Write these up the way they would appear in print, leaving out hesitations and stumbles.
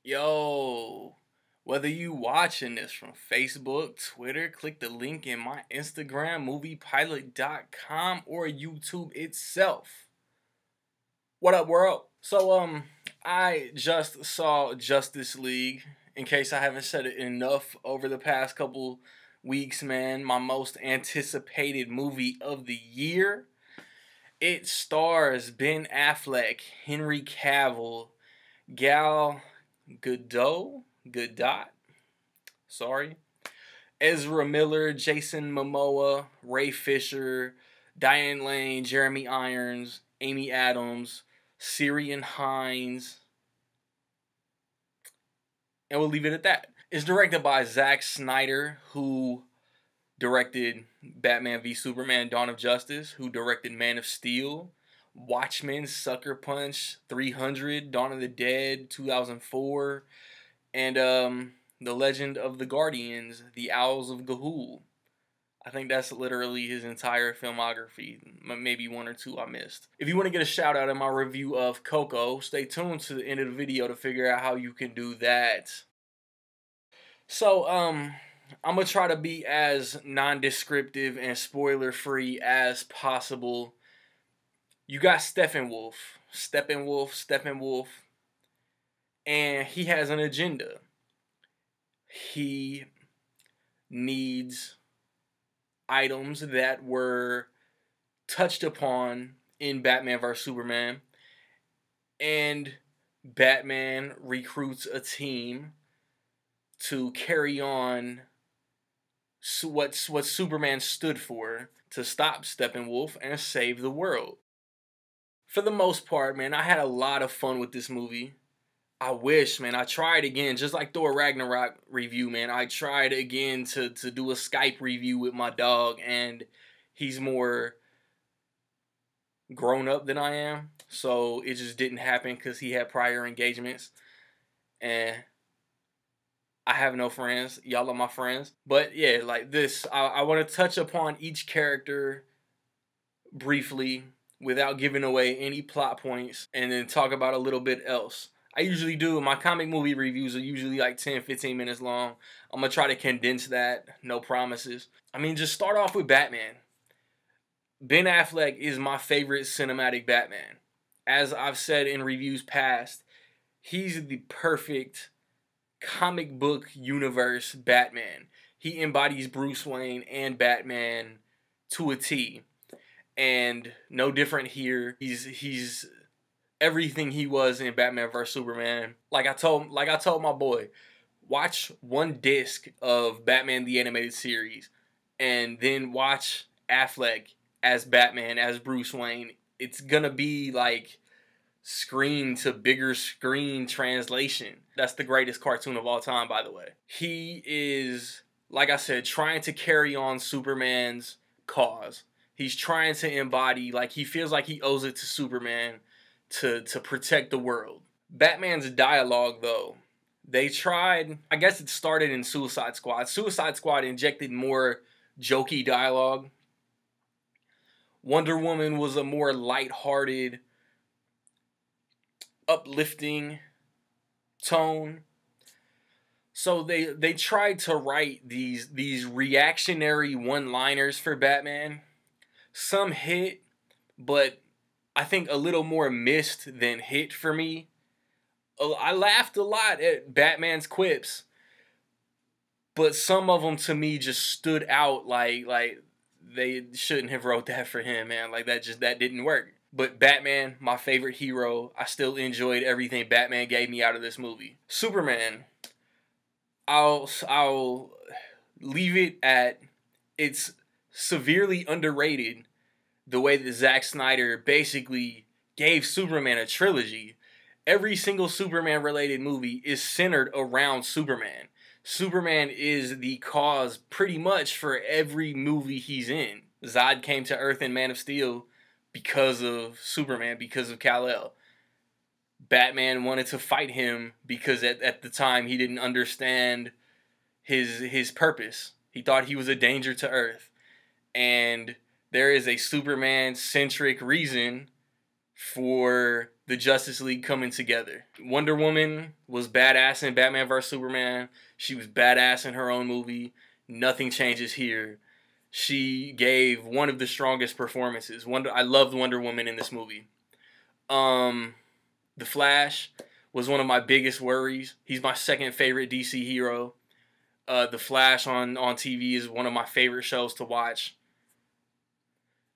Yo, whether you watching this from Facebook, Twitter, click the link in my Instagram, moviepilot.com, or YouTube itself. What up, world? I just saw Justice League. In case I haven't said it enough over the past couple weeks, man, my most anticipated movie of the year. It stars Ben Affleck, Henry Cavill, Gal Gadot, sorry, Ezra Miller, Jason Momoa, Ray Fisher, Diane Lane, Jeremy Irons, Amy Adams, Syrian Hines, and we'll leave it at that. It's directed by Zack Snyder, who directed Batman v Superman: Dawn of Justice, who directed Man of Steel, Watchmen, Sucker Punch, 300, Dawn of the Dead, 2004, and The Legend of the Guardians, The Owls of Ga'Hoole. I think that's literally his entire filmography. Maybe one or two I missed. If you want to get a shout out in my review of Coco, stay tuned to the end of the video to figure out how you can do that. So, I'm going to try to be as non-descriptive and spoiler-free as possible. You got Steppenwolf, and he has an agenda. He needs items that were touched upon in Batman vs. Superman, and Batman recruits a team to carry on what Superman stood for, to stop Steppenwolf and save the world. For the most part, man, I had a lot of fun with this movie. I wish, man, I tried again, just like Thor Ragnarok review, man. I tried again to do a Skype review with my dog, and he's more grown up than I am. So it just didn't happen because he had prior engagements. And I have no friends. Y'all are my friends. But yeah, like this, I want to touch upon each character briefly without giving away any plot points, and then talk about a little bit else. I usually do. My comic movie reviews are usually like 10-15 minutes long. I'm going to try to condense that. No promises. I mean, just start off with Batman. Ben Affleck is my favorite cinematic Batman. As I've said in reviews past, he's the perfect comic book universe Batman. He embodies Bruce Wayne and Batman to a T. And no different here. He's everything he was in Batman vs Superman. Like I told my boy, watch one disc of Batman the Animated Series, and then watch Affleck as Batman, as Bruce Wayne. It's gonna be like screen to bigger screen translation. That's the greatest cartoon of all time, by the way. He is, like I said, trying to carry on Superman's cause. He's trying to embody, like, he feels like he owes it to Superman to protect the world. Batman's dialogue, though, they tried, I guess it started in Suicide Squad. Suicide Squad injected more jokey dialogue. Wonder Woman was a more lighthearted, uplifting tone. So they tried to write these reactionary one-liners for Batman. Some hit, but I think a little more missed than hit for me. I laughed a lot at Batman's quips, but some of them to me just stood out like they shouldn't have wrote that for him, man. Like that didn't work. But Batman, my favorite hero, I still enjoyed everything Batman gave me out of this movie. Superman, I'll leave it at, it's severely underrated the way that Zack Snyder basically gave Superman a trilogy. Every single Superman related movie is centered around Superman. Superman is the cause pretty much for every movie he's in. Zod came to Earth in Man of Steel because of Superman, because of Kal-El. Batman wanted to fight him because at the time he didn't understand his purpose. He thought he was a danger to Earth. And there is a Superman-centric reason for the Justice League coming together. Wonder Woman was badass in Batman vs Superman. She was badass in her own movie. Nothing changes here. She gave one of the strongest performances. I loved Wonder Woman in this movie. The Flash was one of my biggest worries. He's my second favorite DC hero. The Flash on TV is one of my favorite shows to watch.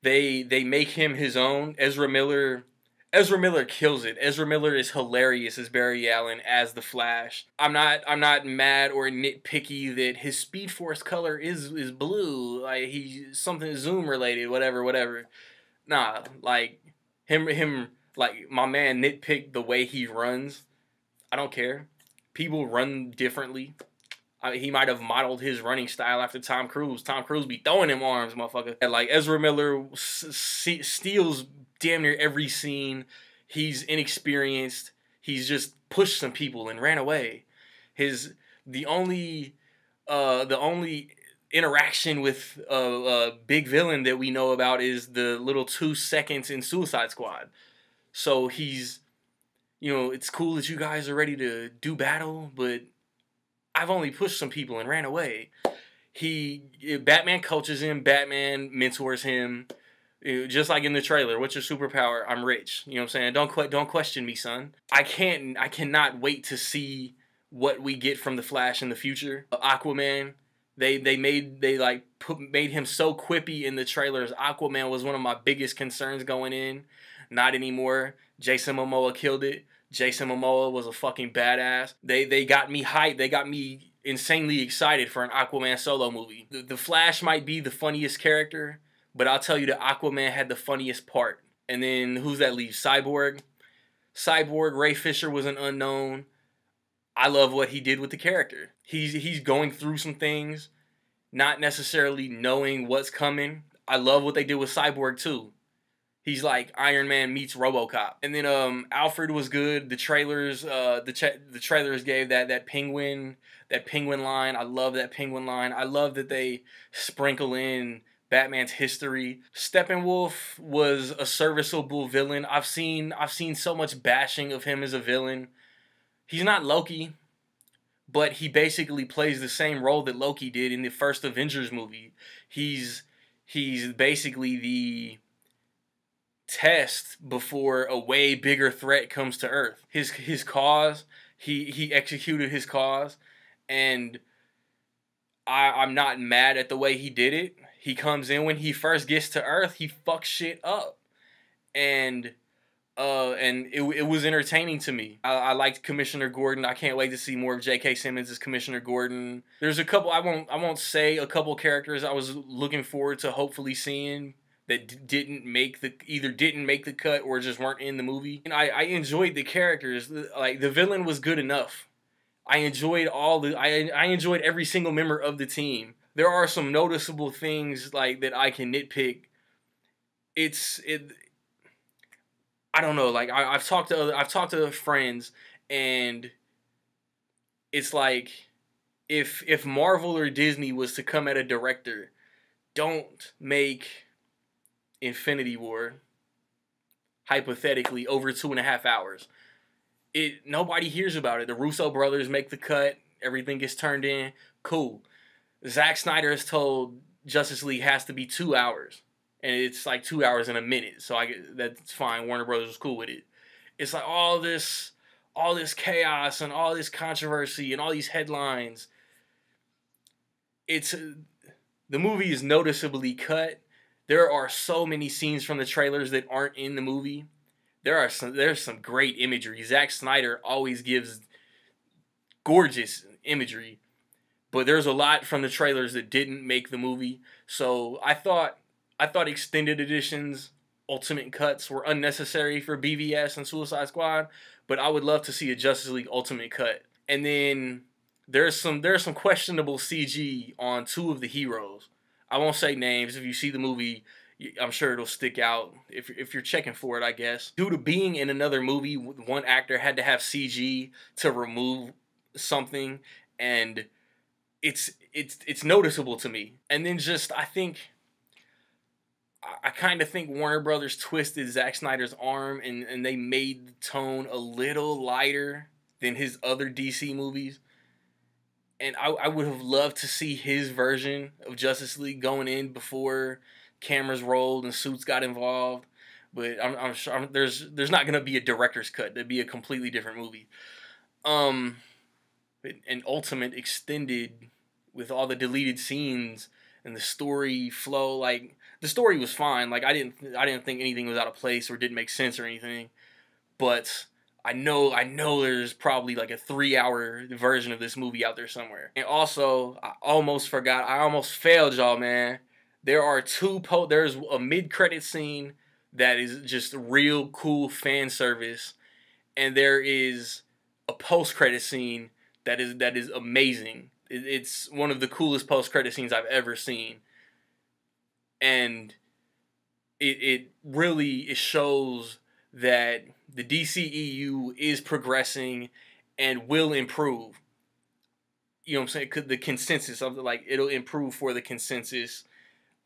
They make him his own. Ezra Miller kills it. Ezra Miller is hilarious as Barry Allen as the Flash. I'm not mad or nitpicky that his Speed Force color is blue. Like he's something Zoom related, whatever. Nah, like him like my man nitpicked the way he runs. I don't care. People run differently. He might have modeled his running style after Tom Cruise. Tom Cruise be throwing him arms, motherfucker. And like Ezra Miller steals damn near every scene. He's inexperienced. He's just pushed some people and ran away. The only interaction with a big villain that we know about is the little 2 seconds in Suicide Squad. So he's, it's cool that you guys are ready to do battle, but I've only pushed some people and ran away. Batman coaches him. Batman mentors him. Just like in the trailer, what's your superpower? I'm rich. You know what I'm saying? Don't question me, son. I cannot wait to see what we get from the Flash in the future. Aquaman, they made him so quippy in the trailers. Aquaman was one of my biggest concerns going in. Not anymore. Jason Momoa killed it. Jason Momoa was a fucking badass. They got me hyped. They got me insanely excited for an Aquaman solo movie. The Flash might be the funniest character, but I'll tell you that Aquaman had the funniest part. And then who's that leave? Cyborg. Ray Fisher was an unknown. I love what he did with the character. He's going through some things, not necessarily knowing what's coming. I love what they did with Cyborg too. He's like Iron Man meets RoboCop. And then Alfred was good. The trailers the trailers gave that penguin line. I love that penguin line. I love that they sprinkle in Batman's history. Steppenwolf was a serviceable villain. I've seen so much bashing of him as a villain. He's not Loki, but he basically plays the same role that Loki did in the first Avengers movie. He's basically the test before a way bigger threat comes to Earth. His cause, he executed his cause, and I'm not mad at the way he did it. He comes in when he first gets to Earth, he fucks shit up, and it was entertaining to me. I liked Commissioner Gordon. I can't wait to see more of J.K. Simmons as Commissioner Gordon. There's a couple, I won't say a couple characters I was looking forward to hopefully seeing that didn't make the cut or just weren't in the movie. And I enjoyed the characters. Like the villain was good enough. I enjoyed I enjoyed every single member of the team. There are some noticeable things like that I can nitpick. I don't know. Like I've talked to friends, and it's like if Marvel or Disney was to come at a director, don't make Infinity War hypothetically over 2.5 hours. Nobody hears about it. The Russo brothers make the cut. Everything gets turned in. Cool. Zack Snyder has told Justice League has to be 2 hours, and it's like 2 hours and a minute. So that's fine. Warner Brothers was cool with it. It's like all this chaos and all this controversy and all these headlines. The movie is noticeably cut. There are so many scenes from the trailers that aren't in the movie. There's some great imagery. Zack Snyder always gives gorgeous imagery, but there's a lot from the trailers that didn't make the movie. So I thought extended editions, ultimate cuts were unnecessary for BVS and Suicide Squad, but I would love to see a Justice League ultimate cut. And then there's some questionable CG on 2 of the heroes. I won't say names. If you see the movie, I'm sure it'll stick out if you're checking for it, I guess. Due to being in another movie, one actor had to have CG to remove something, and it's noticeable to me. And then just I think I kind of think Warner Brothers twisted Zack Snyder's arm, and they made the tone a little lighter than his other DC movies. And I would have loved to see his version of Justice League going in before cameras rolled and suits got involved. But I'm sure there's not gonna be a director's cut. There'd be a completely different movie. An ultimate extended with all the deleted scenes and the story flow. Like, the story was fine. Like, I didn't think anything was out of place or didn't make sense or anything. But I know there's probably like a 3-hour version of this movie out there somewhere. And also, I almost failed y'all, man. There's a mid-credit scene that is just real cool fan service, and there is a post-credit scene that is amazing. It's one of the coolest post-credit scenes I've ever seen. And it really shows that the DCEU is progressing and will improve. You know what I'm saying? 'Cause the consensus of it'll improve for the consensus.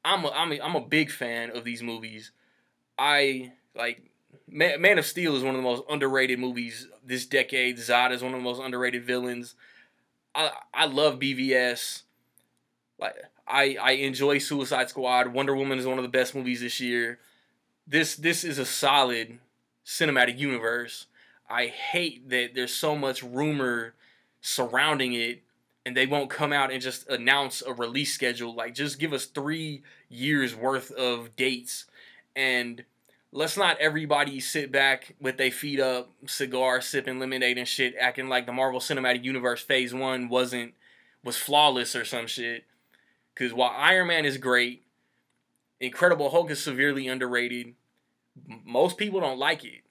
I'm a big fan of these movies. I like Man of Steel is one of the most underrated movies this decade. Zod is one of the most underrated villains. I love BVS. Like, I enjoy Suicide Squad. Wonder Woman is one of the best movies this year. This is a solid cinematic universe. I hate that there's so much rumor surrounding it, and they won't come out and just announce a release schedule. Like, just give us 3 years worth of dates, and let's not everybody sit back with their feet up, cigar sipping lemonade and shit, acting like the Marvel Cinematic Universe Phase 1 was flawless or some shit. Because while Iron Man is great, Incredible Hulk is severely underrated. Most people don't like it.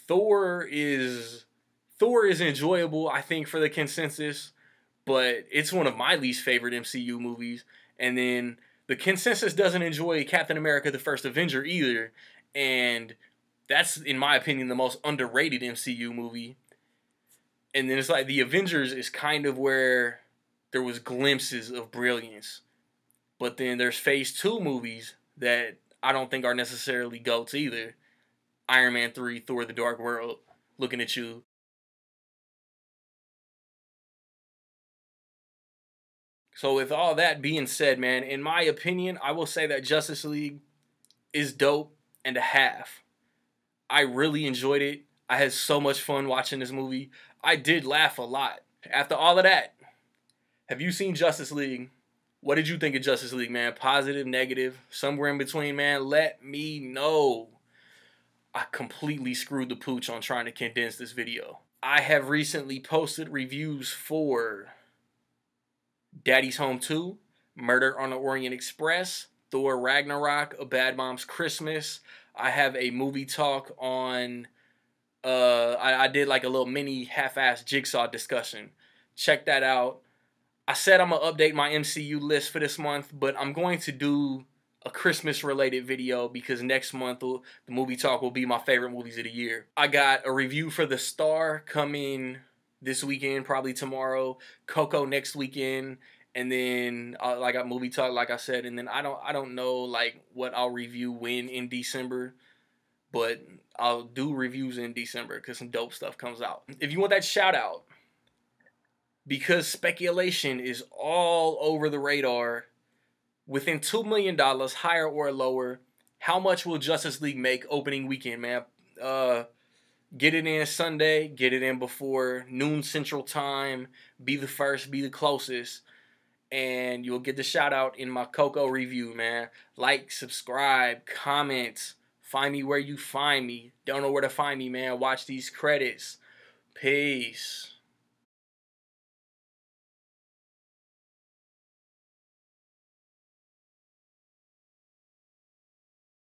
Thor is enjoyable, I think, for the consensus, but it's one of my least favorite MCU movies. And then the consensus doesn't enjoy Captain America: The First Avenger either, and that's, in my opinion, the most underrated MCU movie. And then it's like the Avengers is kind of where there was glimpses of brilliance. But then there's Phase 2 movies that I don't think are necessarily GOATs either. Iron Man 3, Thor: The Dark World, looking at you. So with all that being said, man, in my opinion, I will say that Justice League is dope and a half. I really enjoyed it. I had so much fun watching this movie. I did laugh a lot. After all of that, have you seen Justice League? What did you think of Justice League, man? Positive, negative, somewhere in between, man? Let me know. I completely screwed the pooch on trying to condense this video. I have recently posted reviews for Daddy's Home 2, Murder on the Orient Express, Thor Ragnarok, A Bad Mom's Christmas. I have a movie talk on, I did like a little mini half-assed Jigsaw discussion. Check that out. I said I'm going to update my MCU list for this month, but I'm going to do a Christmas-related video because next month the movie talk will be my favorite movies of the year. I got a review for The Star coming this weekend, probably tomorrow. Coco next weekend, and then I got movie talk, like I said, and then I don't know like what I'll review when in December, but I'll do reviews in December because some dope stuff comes out. If you want that shout out, because speculation is all over the radar, within $2 million, higher or lower, how much will Justice League make opening weekend, man? Get it in Sunday, get it in before noon Central Time, be the first, be the closest, and you'll get the shout out in my Coco review, man. Like, subscribe, comment, find me where you find me. Don't know where to find me, man. Watch these credits. Peace.